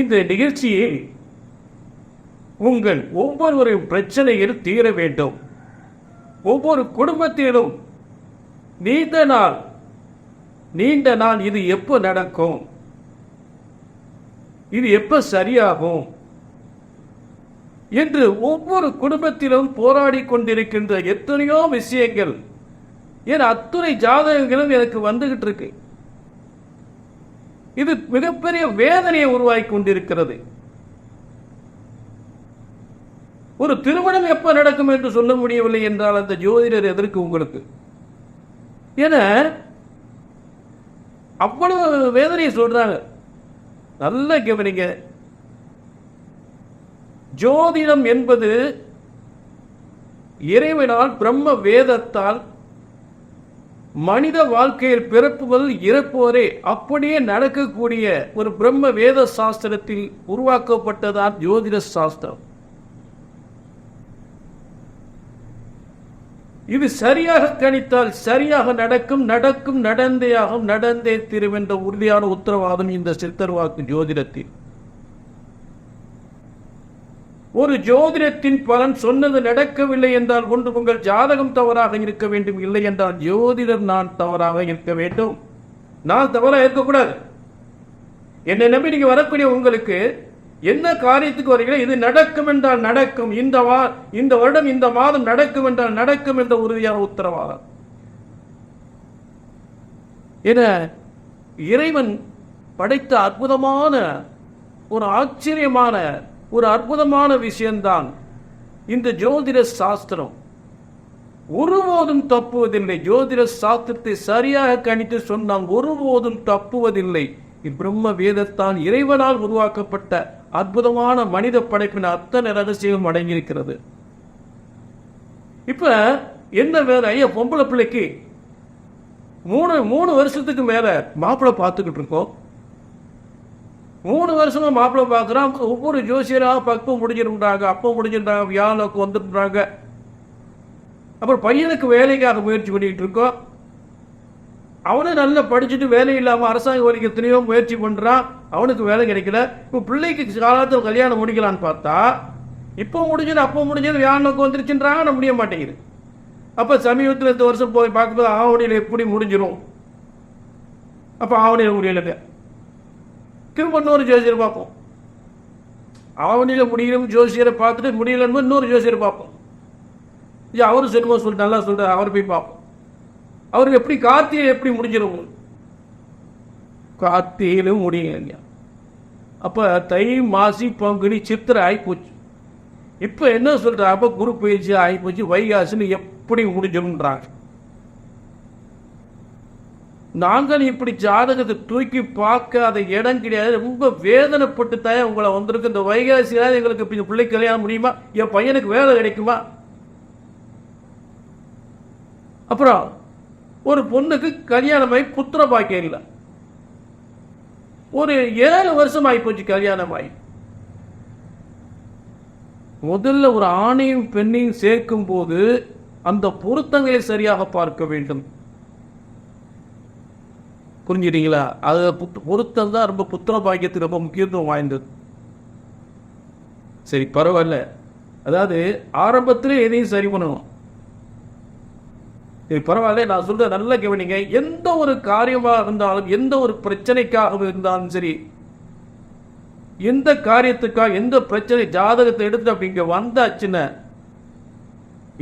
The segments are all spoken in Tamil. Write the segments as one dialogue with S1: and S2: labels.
S1: இந்த நிகழ்ச்சியில் உங்கள் ஒவ்வொருவரின் பிரச்சனையில் தீர வேண்டும். ஒவ்வொரு குடும்பத்திலும் நீண்ட நாள் இது எப்போ நடக்கும், இது எப்ப சரியாகும் என்று ஒவ்வொரு குடும்பத்திலும் போராடி கொண்டிருக்கின்ற எத்தனையோ விஷயங்கள், என் அத்துணை ஜாதகங்களும் எனக்கு வந்துகிட்டு இருக்கு. இது மிகப்பெரிய வேதனையை உருவாக்கி கொண்டிருக்கிறது. ஒரு திருமணம் எப்ப நடக்கும் என்று சொல்ல முடியவில்லை என்றால் அந்த ஜோதிடர் எதற்கு உங்களுக்கு? என அவ்வளவு வேதனையை சொல்றாங்க. நல்ல கவனிங்க. ஜோதிடம் என்பது இறைவனால் பிரம்ம வேதத்தால் மனித வாழ்க்கையில் பிறப்புவது இறப்புவரே அப்படியே நடக்கக்கூடிய ஒரு பிரம்ம வேத சாஸ்திரத்தில் உருவாக்கப்பட்டதான் ஜோதிட சாஸ்திரம். இது சரியாக கணித்தால் சரியாக நடக்கும், நடந்தே தீரும் என்ற உறுதியான உத்தரவாதம் இந்த சித்தர் வாக்கு ஜோதிடத்தில். ஒரு ஜோதிடத்தின் பலன் சொன்னது நடக்கவில்லை என்றால் ஒன்று உங்கள் ஜாதகம் தவறாக இருக்க வேண்டும், இல்லை என்றால் ஜோதிடர் நான் தவறாக இருக்க வேண்டும். நான் தவறாக இருக்கக்கூடாது. என்னை நம்பி நீங்க வரக்கூடிய உங்களுக்கு என்ன காரியத்துக்கு வரீங்களோ இது நடக்கும் என்றால் நடக்கும், இந்த வருடம் இந்த மாதம் நடக்கும் என்றால் நடக்கும் என்ற உறுதியான உத்தரவாதம். என இறைவன் படைத்த அற்புதமான ஒரு ஆச்சரியமான ஒரு அற்புதமான விஷயம்தான் இந்த ஜோதிட சாஸ்திரம். ஒருபோதும் தப்புவதில்லை. ஜோதிட சாஸ்திரத்தை சரியாக கணித்து சொன்னால் ஒருபோதும் தப்புவதில்லை. பிரம்ம வேதத்தான் இறைவனால் உருவாக்கப்பட்ட அற்புதமான மனித படைப்பின் அத்தனை ரகசியம் அடங்கியிருக்கிறது. இப்ப என்ன வேற, ஐயா பொம்பளை பிள்ளைக்கு மூணு வருஷத்துக்கு மேல மாப்பிள்ளை பார்த்துக்கிட்டு இருக்கோம். 3 வருஷமா மாப்பிள்ளை பார்க்குறான். ஒவ்வொரு ஜோசியராக பக்கம் முடிஞ்சிருந்தாங்க, அப்போ முடிஞ்சிருந்தாங்க, வியாழக்கு வந்துருந்தாங்க. அப்புறம் பையனுக்கு வேலைக்காக முயற்சி பண்ணிக்கிட்டு இருக்கோம். அவனும் நல்லா படிச்சுட்டு வேலை இல்லாமல் அரசாங்க வேலைக்கு எத்தனையோ முயற்சி பண்ணுறான், அவனுக்கு வேலை கிடைக்கல. இப்போ பிள்ளைக்கு காலத்தில் கல்யாணம் முடிக்கலான்னு பார்த்தா இப்போ முடிஞ்சது அப்போ முடிஞ்சது வியாழனுக்கு வந்துருச்சுன்றாங்க, நான் முடிய மாட்டேங்குது. அப்போ சமீபத்தில் இந்த வருஷம் போய் பார்க்கும்போது ஆவணியில் எப்படி முடிஞ்சிடும், அப்போ ஆவணியில் முடியலை. திரும்ப இன்னொரு ஜோசியரை பார்ப்போம். ஆவணியில் முடியணும் ஜோசியரை பார்த்துட்டு முடியலன்னு இன்னொரு ஜோசியரை பார்ப்போம். அவரு செல்வம் சொல்லிட்டு நல்லா சொல்லிட்டு அவர் போய் பார்ப்போம். அவருக்கு எப்படி கார்த்திகை எப்படி முடிஞ்சிடும், கார்த்திகையிலும் முடியல. அப்ப தை மாசி பங்குனி சித்திரை ஆகிப்போச்சு. இப்ப என்ன சொல்ற, அப்ப குரு பயிற்சி ஆகிப்போச்சு, வைகாசின்னு எப்படி முடிஞ்சிடும்ன்றாங்க. நாங்கள் இப்படி ஜாதகத்தை தூக்கி பார்க்க அதை இடம் கிடையாது. ரொம்ப வேதனைப்பட்டு தான் உங்களை வந்திருக்கு. இந்த வைகாசியாவது எங்களுக்கு பிள்ளை கல்யாணம் முடியுமா, என் பையனுக்கு வேலை கிடைக்குமா? அப்புறம் ஒரு பொண்ணுக்கு கல்யாணமாகி புத்திர பாக்கியம் இல்லை. ஒரு 7 வருஷம் ஆகிப்போச்சு கல்யாணமாகி. முதல்ல ஒரு ஆணையும் பெண்ணையும் சேர்க்கும் போது அந்த பொருத்தங்களை சரியாக பார்க்க வேண்டும். புரிஞ்சுட்டீங்களா? அது பொருத்தம் தான் ரொம்ப புத்திர பாக்கியத்துக்கு ரொம்ப முக்கியத்துவம் வாய்ந்தது. சரி பரவாயில்ல, அதாவது ஆரம்பத்திலே எதையும் சரி பண்ணணும். சரி பரவாயில்ல, நான் சொல்ற நல்ல கவனிங்க. எந்த ஒரு காரியமாக இருந்தாலும், எந்த ஒரு பிரச்சனைக்காக இருந்தாலும் சரி, எந்த காரியத்துக்காக எந்த பிரச்சனை ஜாதகத்தை எடுத்து அப்படிங்க வந்தாச்சுன்னா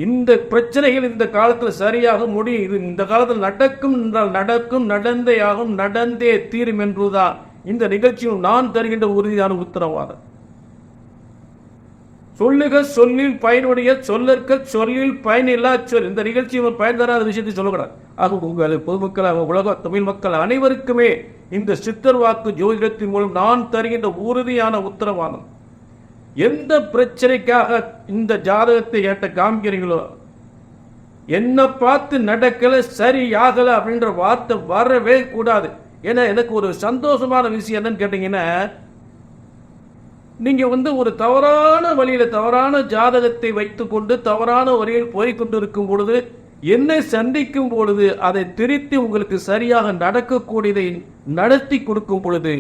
S1: இந்த பிரச்சனைகள் இந்த காலத்தில் சரியாக முடியும். இது இந்த காலத்தில் நடக்கும் என்றால் நடக்கும், நடந்தே ஆகும், நடந்தே தீரும் என்பதுதான் இந்த நிகழ்ச்சியில் நான் தருகின்ற உறுதியான உத்தரவாதம். சொல்லுக சொல்லில் பயனுடைய, சொல்லற்க சொல்லில் பயனில்லா சொல். இந்த நிகழ்ச்சி பயன் தராத விஷயத்தை சொல்லக்கூடாது. ஆக உங்கள் பொதுமக்கள், உலக தமிழ் மக்கள் அனைவருக்குமே இந்த சித்தர் வாக்கு ஜோதிடத்தின் மூலம் நான் தருகின்ற உறுதியான உத்தரவாதம். எந்த பிரச்சனைக்காக இந்த ஜாதகத்தை ஏற்ற காமிக்கிறீங்களோ, என்ன பார்த்து நடக்கல சரியாகல அப்படின்ற வார்த்தை வரவே கூடாது. ஏன்னா எனக்கு ஒரு சந்தோஷமான விஷயம் என்னன்னு கேட்டீங்கன்னா, நீங்க ஒரு தவறான வழியில தவறான ஜாதகத்தை வைத்துக் கொண்டு தவறான வழியில் போய்கொண்டிருக்கும் பொழுது, என்னை சந்திக்கும் பொழுது அதை திருத்தி உங்களுக்கு சரியாக நடக்கக்கூடியதை நடத்தி கொடுக்கும் பொழுது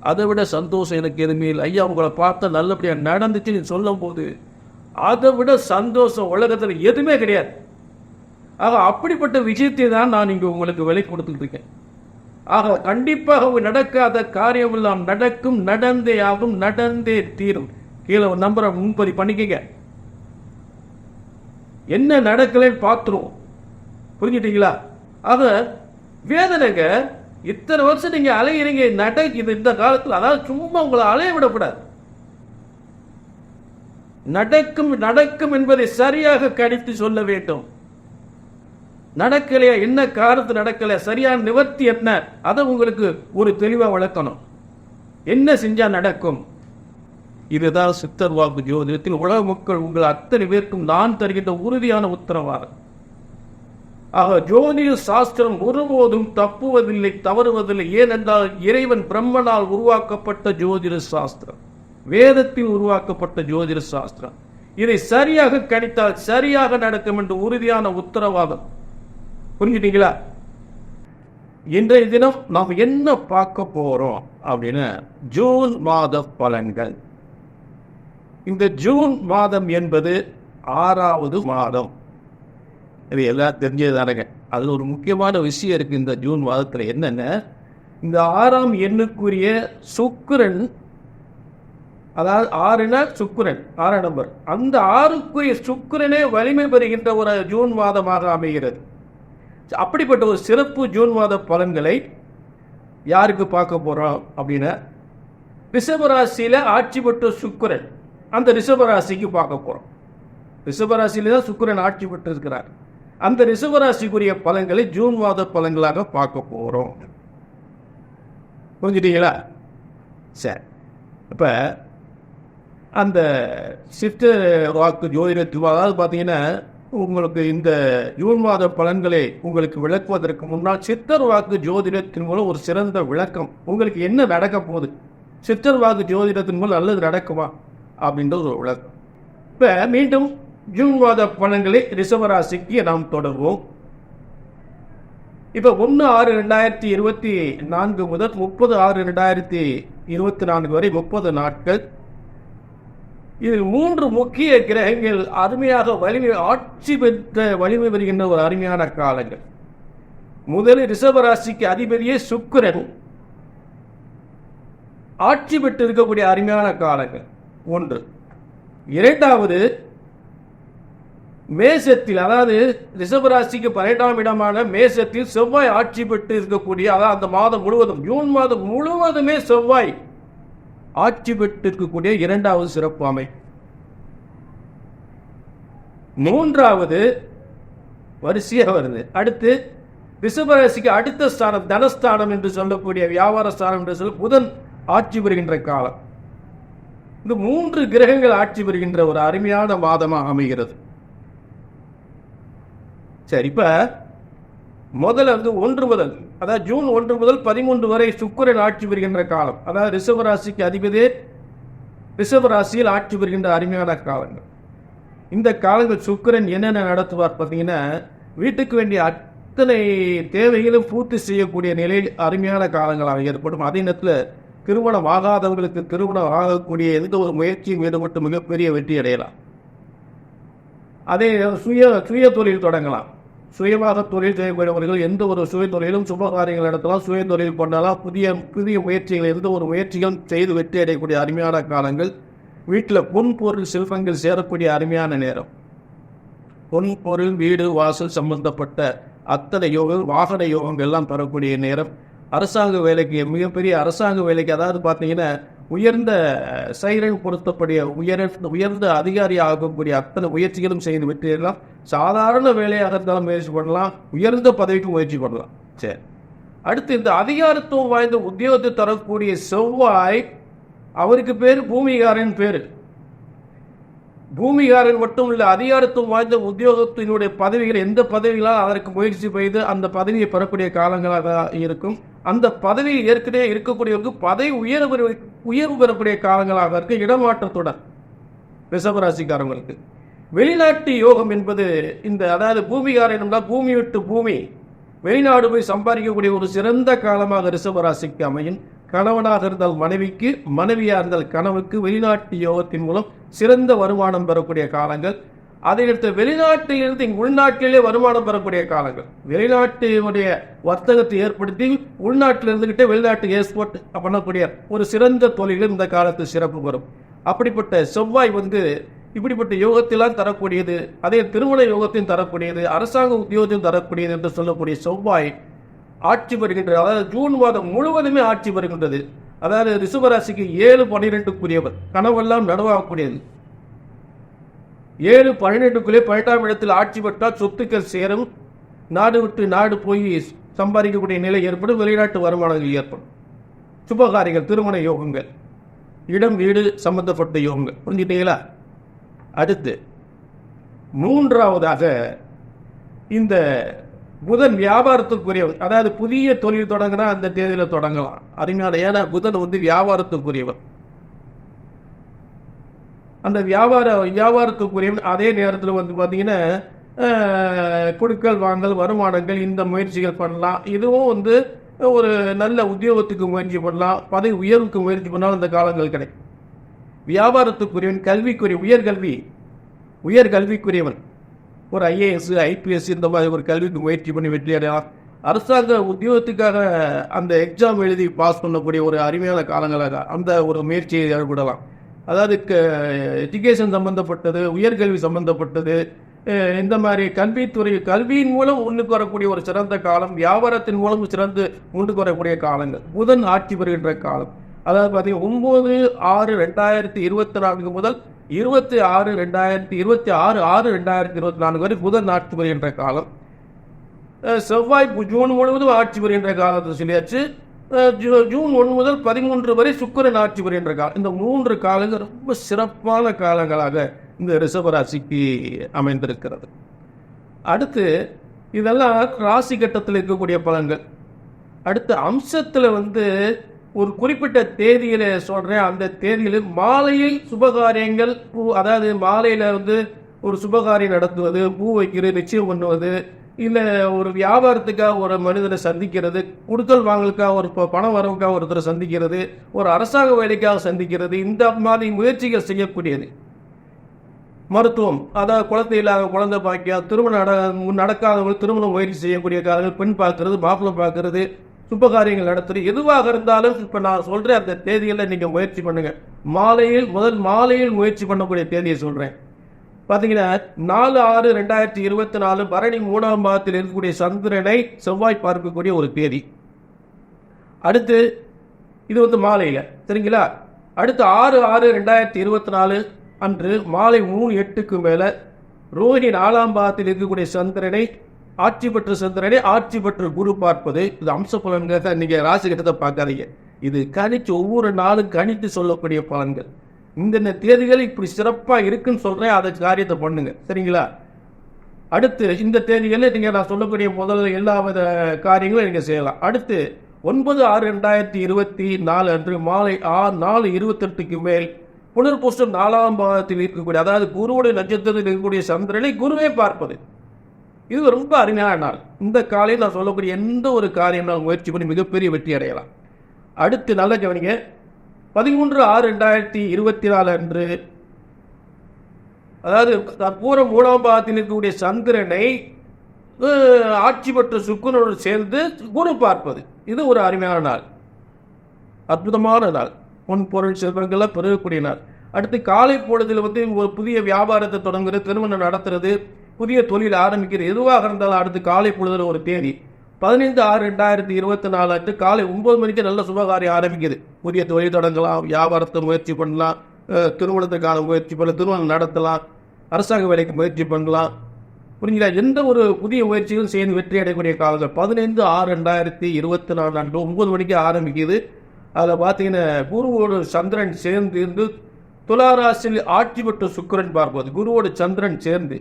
S1: அதை விட சந்தோஷம் எனக்கு எதுவுமே இல்லை. ஐயா உங்களை பார்த்தா நல்லபடியாக நடந்துச்சுன்னு சொல்லும் போது அதை விட சந்தோஷம் உலகத்தில் எதுவுமே கிடையாது. ஆக அப்படிப்பட்ட விஷயத்தை தான் நான் இங்கே உங்களுக்கு விலை கொடுத்துட்டு இருக்கேன். ஆக கண்டிப்பாக நடக்காத காரியம் எல்லாம் நடக்கும், நடந்தே ஆகும், நடந்தே தீரும். கீழே ஒரு நம்பரை முன்பதிவு பண்ணிக்கங்க. என்ன நடக்கலன்னு பார்த்துருவோம். புரிஞ்சுட்டீங்களா? ஆக வேதனைங்க இத்தனை வருஷம் நீங்க அலையிறீங்க, இது இந்த காலத்தில், அதாவது சும்மா உங்களை அலைய விடக்கூடாது. நடக்கும் நடக்கும் என்பதை சரியாக கணித்து சொல்ல வேண்டும். நடக்கலையா, என்ன காரணத்து நடக்கலையா, சரியான நிவர்த்தி என்ன, அதை உங்களுக்கு ஒரு தெளிவா வளர்க்கணும். என்ன செஞ்சா நடக்கும்? இதுதான் சித்தர் வாக்கு ஜோதிடத்தில் உலக மக்கள் உங்கள் அத்தனை பேருக்கும் நான் தருகின்ற உறுதியான உத்தரவாதம். ஆக ஜோதிட சாஸ்திரம் ஒருபோதும் தப்புவதில்லை, தவறுவதில்லை. ஏனென்றால் இறைவன் பிரம்மனால் உருவாக்கப்பட்ட ஜோதிட சாஸ்திரம், வேதத்தில் உருவாக்கப்பட்ட ஜோதிட சாஸ்திரம். இதை சரியாக கணித்தால் சரியாக நடக்கும் என்று உறுதியான உத்தரவாதம். புரிஞ்சுட்டீங்களா? இன்றைய தினம் நாம் என்ன பார்க்க போறோம் அப்படின்னு, ஜூன் மாத பலன்கள். இந்த ஜூன் மாதம் என்பது 6வது மாதம். இது எல்லாம் தெரிஞ்சதுதானங்க. அது ஒரு முக்கியமான விஷயம் இருக்கு இந்த ஜூன் மாதத்தில். என்னென்ன, இந்த 6ஆம் எண்ணுக்குரிய சுக்கிரன், அதாவது 6னா சுக்கிரன், 6ஆம் நம்பர், அந்த 6க்குரிய சுக்கிரனே வலிமை பெறுகின்ற ஒரு ஜூன் மாதமாக அமைகிறது. அப்படிப்பட்ட ஒரு சிறப்பு ஜூன் மாத பலன்களை யாருக்கு பார்க்க போறோம் அப்படின்னா, ரிஷபராசியில ஆட்சி பெற்ற சுக்கிரன், அந்த ரிஷபராசிக்கு பார்க்க போறோம். ரிஷபராசியில தான் சுக்கிரன் ஆட்சி பெற்று இருக்கிறார். அந்த ரிஷபராசிக்குரிய பலன்களை ஜூன் மாத பலன்களாக பார்க்க போறோம். புரிஞ்சுட்டீங்களா? சரி, இப்ப அந்த சித்தர் வாக்கு ஜோதிடத்தில், அதாவது பார்த்தீங்கன்னா உங்களுக்கு இந்த ஜூன் மாத பலன்களை உங்களுக்கு விளக்குவதற்கு முன்னால் சித்தர் வாக்கு ஜோதிடத்தின் மூலம் ஒரு சிறந்த விளக்கம், உங்களுக்கு என்ன நடக்க போகுது, சித்தர் வாக்கு ஜோதிடத்தின் மூலம் நல்லது நடக்குமா அப்படின்ற ஒரு விளக்கம். இப்ப மீண்டும் ஜூன் மாத பலன்களை ரிஷபராசிக்கு நாம் தொடர்வோம். இப்ப 1/6/2024 முதல் 30/6/2024 வரை 30 நாட்கள். இதில் 3 முக்கிய கிரகங்கள் அருமையாக வலிமை ஆட்சி பெற்ற வலிமை பெறுகின்ற ஒரு அருமையான காலங்கள். முதலில் ரிஷபராசிக்கு அதிபதியே சுக்கிரன் ஆட்சி பெற்று இருக்கக்கூடிய அருமையான காலங்கள் ஒன்று. இரண்டாவது, மேசத்தில், அதாவது ரிஷபராசிக்கு 12ஆம் இடமான மேசத்தில் செவ்வாய் ஆட்சி பெற்று இருக்கக்கூடிய, அதாவது அந்த மாதம் முழுவதும், ஜூன் மாதம் முழுவதுமே செவ்வாய் ஆட்சி பெற்று இருக்கக்கூடிய இரண்டாவது சிறப்பு அமைப்பு. மூன்றாவது வரிசையாக வருது. அடுத்து ரிஷபராசிக்கு அடுத்த ஸ்தானம், தனஸ்தானம் என்று சொல்லக்கூடிய வியாபார ஸ்தானம் என்று சொல்ல புதன் ஆட்சி பெறுகின்ற காலம். இந்த 3 கிரகங்கள் ஆட்சி பெறுகின்ற ஒரு அருமையான மாதமாக அமைகிறது. சரி, இப்ப முதல்ல 1 முதல், அதாவது ஜூன் 1 முதல் 13 வரை சுக்கிரன் ஆட்சி பெறுகின்ற காலம். அதாவது ரிஷபராசிக்கு அதிபதி ரிஷபராசியில் ஆட்சி பெறுகின்ற அருமையான காலங்கள். இந்த காலங்கள் சுக்கிரன் என்னென்ன நடத்துவார் பார்த்தீங்கன்னா, வீட்டுக்கு வேண்டிய அத்தனை தேவைகளும் பூர்த்தி செய்யக்கூடிய நிலையில் அருமையான காலங்களாக ஏற்படும். அதே நேரத்தில் திருமணம் ஆகாதவர்களுக்கு திருமணம் ஆகக்கூடிய எந்த ஒரு முயற்சியும் ஈடுபட்டு மிகப்பெரிய வெற்றி அடையலாம். அதே சுய தொழில் தொடங்கலாம். சுயமாக தொழில் செய்யக்கூடியவர்கள் எந்த ஒரு சுய தொழிலும் சுபகாரியங்கள் நடத்தலாம், சுய தொழில் பண்ணலாம். புதிய முயற்சிகள், எந்த ஒரு முயற்சிகளும் செய்து வெற்றி அடையக்கூடிய அருமையான காலங்கள். வீட்டில் பொன் பொருள் செல்வங்கள் சேரக்கூடிய அருமையான நேரம். பொன் பொருள் வீடு வாசல் சம்பந்தப்பட்ட அத்தனை யோகம், வாகன யோகங்கள் எல்லாம் பெறக்கூடிய நேரம். அரசாங்க வேலைக்கு, மிகப்பெரிய அரசாங்க வேலைக்கு, அதாவது பார்த்தீங்கன்னா உயர்ந்த சைரன் பொருத்தப்படிய உயர்ந்த அதிகாரி ஆகக்கூடிய அத்தனை முயற்சிகளும் செய்து வெற்றியெல்லாம். சாதாரண வேலையாக இருந்தாலும் முயற்சி பண்ணலாம், உயர்ந்த பதவிக்கு முயற்சி பண்ணலாம். சரி, அடுத்து இந்த அதிகாரத்துவம் வாய்ந்த உத்தியோகத்தை தரக்கூடிய செவ்வாய், அவருக்கு பேர் பூமிகாரன் பேரு. பூமிகாரன் மட்டும் இல்லை, அதிகாரத்துவம் வாய்ந்த உத்தியோகத்தினுடைய பதவிகள், எந்த பதவிகளால் அதற்கு முயற்சி செய்து அந்த பதவியை பெறக்கூடிய காலங்களாக இருக்கும். அந்த பதவியில் ஏற்கனவே இருக்கக்கூடியவருக்கு பதவி உயர்வு பெறக்கூடிய காலங்களாக இருக்கு. இடமாற்றத்துடன் ரிஷபராசிக்காரங்களுக்கு வெளிநாட்டு யோகம் என்பது இந்த, அதாவது பூமிகாரன் என்றால் பூமி விட்டு பூமி வெளிநாடு போய் சம்பாதிக்கக்கூடிய ஒரு சிறந்த காலமாக ரிஷபராசிக்கு அமையும். கணவனாக இருந்தால் மனைவிக்கு, மனைவியாக இருந்தால் கணவனுக்கு வெளிநாட்டு யோகத்தின் மூலம் சிறந்த வருமானம் பெறக்கூடிய காலங்கள். அதையடுத்து வெளிநாட்டிலிருந்து இங்கு உள்நாட்டிலே வருமானம் பெறக்கூடிய காலங்கள். வெளிநாட்டினுடைய வர்த்தகத்தை ஏற்படுத்தி உள்நாட்டில் இருந்துகிட்டே வெளிநாட்டு எக்ஸ்போர்ட் பண்ணக்கூடிய ஒரு சிறந்த தொழில் இந்த காலத்தில் சிறப்பு வரும். அப்படிப்பட்ட செவ்வாய் இப்படிப்பட்ட யோகத்திலாம் தரக்கூடியது, அதே திருமண யோகத்தையும் தரக்கூடியது, அரசாங்க உத்தியோகத்தையும் தரக்கூடியது என்று சொல்லக்கூடிய செவ்வாய் ஆட்சி பெறுகின்றது. அதாவது ஜூன் மாதம் முழுவதுமே ஆட்சி பெறுகின்றது. அதாவது ரிஷபராசிக்கு 7-12க்குரியவர், கனவெல்லாம் நனவாகக்கூடியது. 7-12க்குள்ளே 12ஆம் இடத்தில் ஆட்சி பெற்றால் சொத்துக்கள் சேரும், நாடு விட்டு நாடு போய் சம்பாதிக்கக்கூடிய நிலை ஏற்படும், வெளிநாட்டு வருமானங்கள் ஏற்படும், சுபகாரியங்கள், திருமண யோகங்கள், இடம் வீடு சம்பந்தப்பட்ட யோகங்கள். புரிஞ்சுட்டீங்களா? அடுத்து மூன்றாவதாக இந்த புதன் வியாபாரத்துக்குரியவர். அதாவது புதிய தொழில் தொடங்கினா அந்த தேதியில் தொடங்கலாம், அருமையான. ஏன்னா புதன் வியாபாரத்துக்குரியவர். அந்த வியாபாரத்துக்குரியவன் அதே நேரத்தில் பார்த்தீங்கன்னா கொடுக்கல் வாங்கல் வருமானங்கள் இந்த முயற்சிகள் பண்ணலாம். இதுவும் ஒரு நல்ல உத்தியோகத்துக்கு முயற்சி பண்ணலாம், பதவி உயர்வுக்கு முயற்சி பண்ணாலும் இந்த காலங்கள் கிடைக்கும். வியாபாரத்துக்குரியவன், கல்விக்குரிய உயர்கல்விக்குரியவன், ஒரு ஐஏஎஸ் ஐபிஎஸ் இந்த மாதிரி ஒரு கல்விக்கு முயற்சி பண்ணி வெற்றி அடையலாம். அரசாங்க உத்தியோகத்துக்காக அந்த எக்ஸாம் எழுதி பாஸ் பண்ணக்கூடிய ஒரு அருமையான காலங்களாக அந்த ஒரு முயற்சியை ஏற்படலாம். அதாவது எஜுகேஷன் சம்பந்தப்பட்டது, உயர்கல்வி சம்பந்தப்பட்டது, இந்த மாதிரி கல்வியின் மூலம் முன்னுக்கு வரக்கூடிய ஒரு சிறந்த காலம், வியாபாரத்தின் மூலம் சிறந்து முன்னுக்கு வரக்கூடிய காலங்கள், புதன் ஆட்சி பெறுகின்ற காலம். அதாவது பார்த்தீங்கன்னா 9/6/2024 முதல் 26/6/2024 வரை புதன் ஆட்சி பெறுகின்ற காலம். செவ்வாய் ஜூன் முழுவதும் ஆட்சி பெறுகின்ற காலத்தை சொல்லியாச்சு. ஜூன் 1 முதல் 13 வரை சுக்கிரன் ஆட்சி பெறுகின்ற காலம். இந்த 3 காலங்கள் ரொம்ப சிறப்பான காலங்களாக இந்த ரிஷபராசிக்கு அமைந்திருக்கிறது. அடுத்து இதெல்லாம் ராசி கட்டத்தில் இருக்கக்கூடிய பலன்கள். அடுத்து அம்சத்தில் ஒரு குறிப்பிட்ட தேதியில சொல்றேன். அந்த தேதியில் மாலையில் சுபகாரியங்கள், அதாவது மாலையில ஒரு சுபகாரியம் நடத்துவது, பூ வைக்கிறது, நிச்சயம் பண்ணுவது, இல்லை ஒரு வியாபாரத்துக்காக ஒரு மனிதனை சந்திக்கிறது, கொடுக்கல் வாங்கலுக்காக ஒரு பணம் வரவுக்காக ஒருத்தரை சந்திக்கிறது, ஒரு அரசாங்க வேலைக்காக சந்திக்கிறது, இந்த மாதிரி முயற்சிகள் செய்யக்கூடியது. மருத்துவம், அதாவது குழந்தை இல்லாத குழந்தை பாக்கியா, திருமணம் நடக்காதவர்கள் திருமணம் முயற்சி செய்யக்கூடிய காலங்கள், பெண் பார்க்கறது, மாப்பிள்ளை பார்க்கறது, சுபகாரியங்கள் நடத்துறது, எதுவாக இருந்தாலும் இப்போ நான் சொல்றேன் அந்த தேதிகளில் நீங்க முயற்சி பண்ணுங்க. மாலையில் முயற்சி பண்ணக்கூடிய தேதியை சொல்றேன். பார்த்தீங்கன்னா 4/6/2024 பரணி 3ஆம் பாதத்தில் இருக்கக்கூடிய சந்திரனை செவ்வாய் பார்க்கக்கூடிய ஒரு தேதி. அடுத்து இது மாலையில், சரிங்களா? அடுத்து 6/6/2024 அன்று மாலை 3:08க்கு மேல ரோஹிணி 4ஆம் பாதத்தில் இருக்கக்கூடிய சந்திரனை, ஆட்சி பெற்ற சந்திரனை ஆட்சி பெற்ற குரு பார்ப்பது. இது அம்ச பலன்கள். நீங்க ராசி கட்டத்தை பார்க்காதீங்க, இது கணிச்சு ஒவ்வொரு நாளும் கணித்து சொல்லக்கூடிய பலன்கள். இந்த தேதிகள் இப்படி சிறப்பா இருக்குன்னு சொல்றேன், அதை காரியத்தை பண்ணுங்க, சரிங்களா? அடுத்து இந்த தேதிகளில் நீங்க நான் சொல்லக்கூடிய முதல்ல எல்லா வித காரியங்களும் நீங்க செய்யலாம். அடுத்து 9/6/2024 அன்று மாலை 4:28க்கு மேல் புனர்பூசம் 4ஆம் பாதத்தில் இருக்கக்கூடிய, அதாவது குருவுடைய நட்சத்திரத்தில் இருக்கக்கூடிய சந்திரனை குருவே பார்ப்பது. இது ரொம்ப அருமையான நாள். இந்த காலையில் நான் சொல்லக்கூடிய எந்த ஒரு காரியம் நான் முயற்சி பண்ணி மிகப்பெரிய வெற்றி அடையலாம். அடுத்து நல்ல கவனிங்க. 13/6/2024 அன்று, அதாவது பூரம் 3ஆம் பாதத்தில் இருக்கக்கூடிய சந்திரனை ஆட்சி பெற்ற சுக்கிரனோடு சேர்ந்து குரு பார்ப்பது. இது ஒரு அருமையான நாள், அற்புதமான நாள், பொன் பொருள் செல்வங்களை பெருகக்கூடிய நாள். அடுத்து காலை பொழுதில் ஒரு புதிய வியாபாரத்தை தொடங்குறது, திருமணம் நடத்துறது, புதிய தொழில் ஆரம்பிக்கிறது, எதுவாக இருந்தாலும் அடுத்து காலை பொழுதுல ஒரு தேதி 15/6/2024 அன்று காலை 9 மணிக்கு நல்ல சுபகாரியம் ஆரம்பிக்குது. புதிய தொழில் தொடங்கலாம், வியாபாரத்தை முயற்சி பண்ணலாம், திருமணத்துக்கான முயற்சி பண்ணலாம், திருமணம் நடத்தலாம், அரசாங்க வேலைக்கு முயற்சி பண்ணலாம். புரிஞ்சுங்களா? எந்த ஒரு புதிய முயற்சிகளும் சேர்ந்து வெற்றி அடையக்கூடிய காலங்கள் 15/6/2024 அன்று 9 மணிக்கு ஆரம்பிக்குது. அதில் பார்த்தீங்கன்னா குருவோடு சந்திரன் சேர்ந்து இருந்து துளாராசியில் ஆட்சி பெற்ற சுக்கிரன் பார்ப்பது. குருவோடு சந்திரன் சேர்ந்து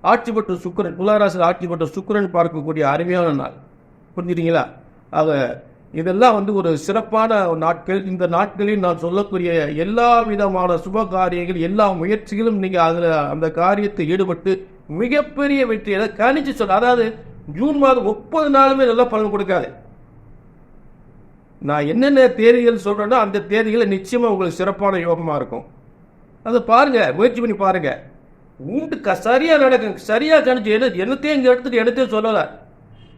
S1: ஆட்சி பெற்ற சுக்கிரன், துளாராசியில் ஆட்சி பெற்ற சுக்கிரன் பார்க்கக்கூடிய அருமையான நாள். புரிஞ்சுட்டீங்களா? ஆக இதெல்லாம் ஒரு சிறப்பான நாட்கள். இந்த நாட்களில் நான் சொல்லக்கூடிய எல்லா விதமான சுப காரியங்கள், எல்லா முயற்சிகளும் நீங்க அந்த காரியத்தை ஈடுபட்டு மிகப்பெரிய வெற்றியை கணிச்சு சொல்ல. அதாவது ஜூன் மாதம் 30 நாளுமே நல்ல பலன் கொடுக்காது. நான் என்னென்ன தேதிகள் சொல்கிறேனோ அந்த தேதிகளில் நிச்சயமாக உங்களுக்கு சிறப்பான யோகமாக இருக்கும். அதை பாருங்கள், முயற்சி பண்ணி பாருங்கள். உண்டு சரியாக நடக்கும். சரியாக கணிச்சு என்னத்தையும் இங்கே எடுத்துட்டு என்னத்தையும் சொல்லலை,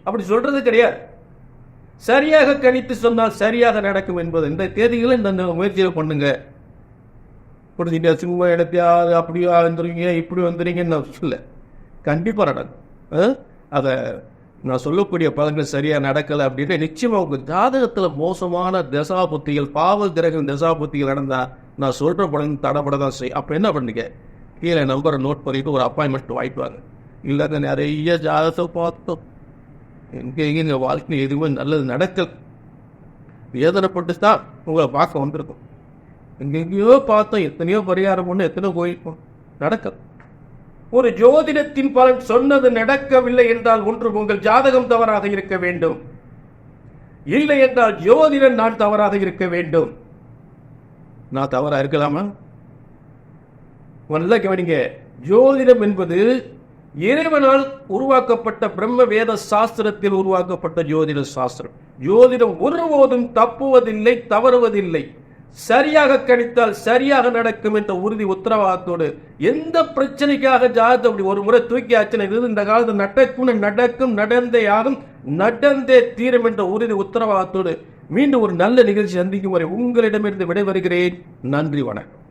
S1: அப்படி சொல்கிறது கிடையாது. சரியாக கணித்து சொன்னால் சரியாக நடக்கும் என்பது இந்த தேதிகளை இந்த முயற்சியில் பண்ணுங்க. புரிஞ்சுட்டா? சும்மா இடத்தையாவது அப்படியா வந்துடுவீங்க இப்படி வந்துடுவீங்கன்னு நான் சொல்ல, கண்டிப்பாக நடக்கும். அதை நான் சொல்லக்கூடிய பலன்கள் சரியாக நடக்கலை அப்படின்னா நிச்சயமாக உங்கள் ஜாதகத்தில் மோசமான தசாபுத்திகள், பாவல் கிரகம் தசாபுத்திகள் நடந்தால் நான் சொல்கிற பலன் தடப்பட தான் செய்யும். அப்போ என்ன பண்ணுங்க, கீழே நம்பரை நோட் பண்ணிவிட்டு ஒரு அப்பாயின்மெண்ட் வாங்கிட்டு இல்லைங்க. நிறைய ஜாதகத்தை பார்த்தோம், எங்கே வாழ்க்கையில் எதுவுமே நல்லது நடக்கல, வேதனைப்பட்டு தான் உங்களை பார்க்க வந்திருக்கும். எங்கெங்கேயோ பார்த்தோம், எத்தனையோ பரிகாரம் ஒன்று, எத்தனையோ போயிருக்கோம், நடக்கல. ஒரு ஜோதிடத்தின் பலன் சொன்னது நடக்கவில்லை என்றால் ஒன்று உங்கள் ஜாதகம் தவறாக இருக்க வேண்டும், இல்லை என்றால் ஜோதிடன் நான் தவறாக இருக்க வேண்டும். நான் தவறா இருக்கலாமா? நல்லா கவனிங்க. ஜோதிடம் என்பது இறைவனால் உருவாக்கப்பட்ட பிரம்ம வேத சாஸ்திரத்தில் உருவாக்கப்பட்ட ஜோதிட சாஸ்திரம். ஜோதிடம் ஒருபோதும் தப்புவதில்லை, தவறுவதில்லை. சரியாக கணித்தால் சரியாக நடக்கும் என்ற உறுதி உத்தரவாதத்தோடு எந்த பிரச்சனைக்காக ஜாதகத்தை அப்படி ஒரு முறை தூக்கி ஆச்சுன்னு இந்த காலத்தில் நடக்கும், நடந்தே ஆகும், நடந்தே தீரும் என்ற உறுதி உத்தரவாதத்தோடு மீண்டும் ஒரு நல்ல நிகழ்ச்சி சந்திக்கும் வரை உங்களிடமிருந்து விடைபெறுகிறேன். நன்றி, வணக்கம்.